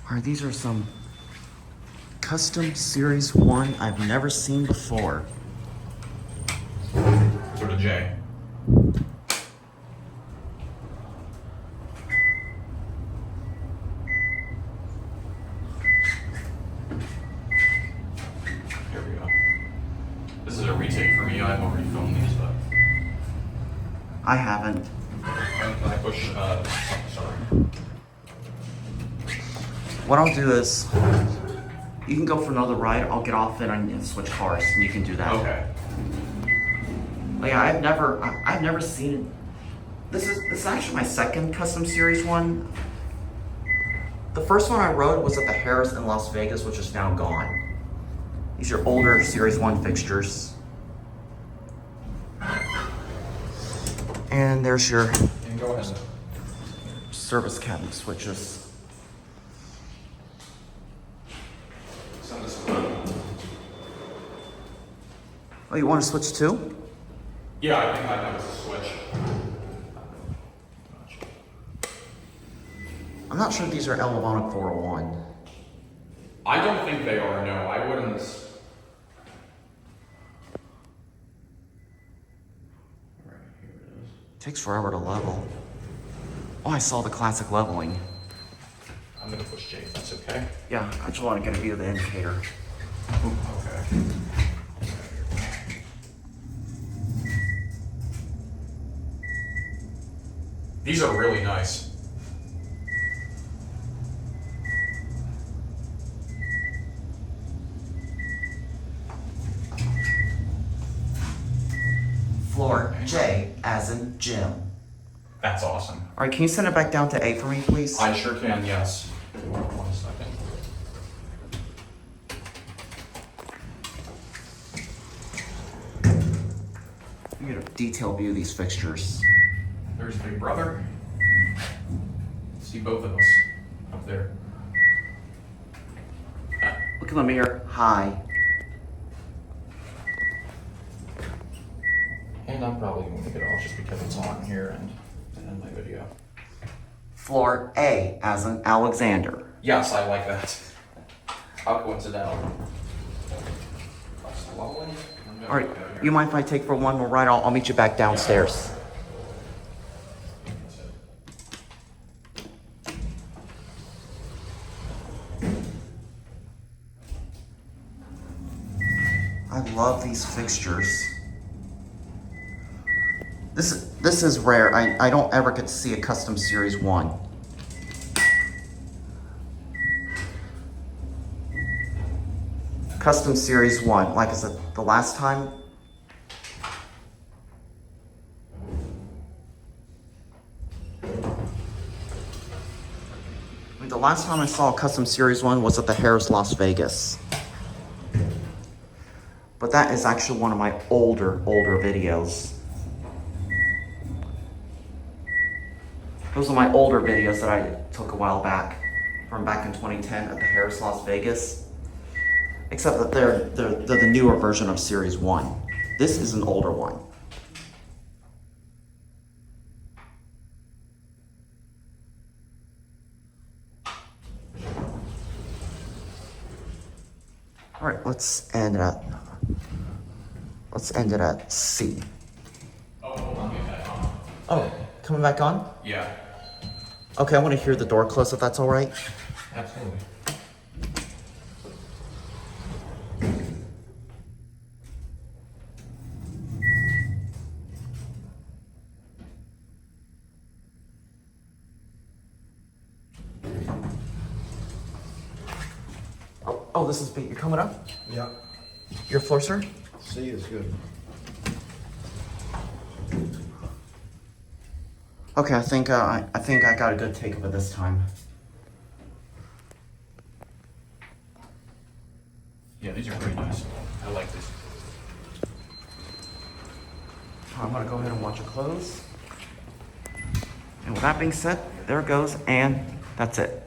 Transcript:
All right, these are some custom Series 1 I've never seen before. Sort of J. Here we go. This is a retake for me. I've already filmed these, but. I haven't. Can I push? Sorry. What I'll do is, you can go for another ride. I'll get off it and switch cars, and you can do that. Okay. Oh, yeah, I've never seen it. This is actually my second custom Series 1. The first one I rode was at the Harris in Las Vegas, which is now gone. These are older Series 1 fixtures. And there's your And go ahead. service cabinet switches. Send this around. Oh, you want to switch too? Yeah, I think I have a switch. I'm not sure if these are Elevonic 401. I don't think they are. No, I wouldn't. Right here it is. Takes forever to level. Oh, I saw the classic leveling. I'm gonna push J if that's okay. Yeah, I just want to get a view of the indicator. Okay. These are really nice. Floor J as in Jim. That's awesome. All right, can you send it back down to A for me, please? I sure can, yes. 1 second. You get a detailed view of these fixtures. There's Big Brother. See both of us up there. Look in the mirror. Hi. And I'm probably going to take it off just because it's on here and to end my video. Floor A as in Alexander. Yes, I like that. How coincidental. That's lovely. All right, you mind if I take for one more ride? I'll meet you back downstairs. I love these fixtures. This is rare. I don't ever get to see a custom Series 1. Custom Series 1. Like I said, the last time. The last time I saw a custom Series 1 was at the Harris Las Vegas. But that is actually one of my older videos. Those are my older videos that I took a while back, from back in 2010 at the Harris Las Vegas. Except that they're the newer version of Series 1. This is an older one. All right, let's end it at C. Oh, hold on, get that on. Oh, coming back on? Yeah, Okay, I want to hear the door close if that's all right. absolutely. Oh, this is B. You're coming up? Yeah, Your floor, sir? C is good. Okay, I think I got a good take of it this time. Yeah, these are very nice. I like this. I'm gonna go ahead and watch it close. And with that being said, there it goes, and that's it.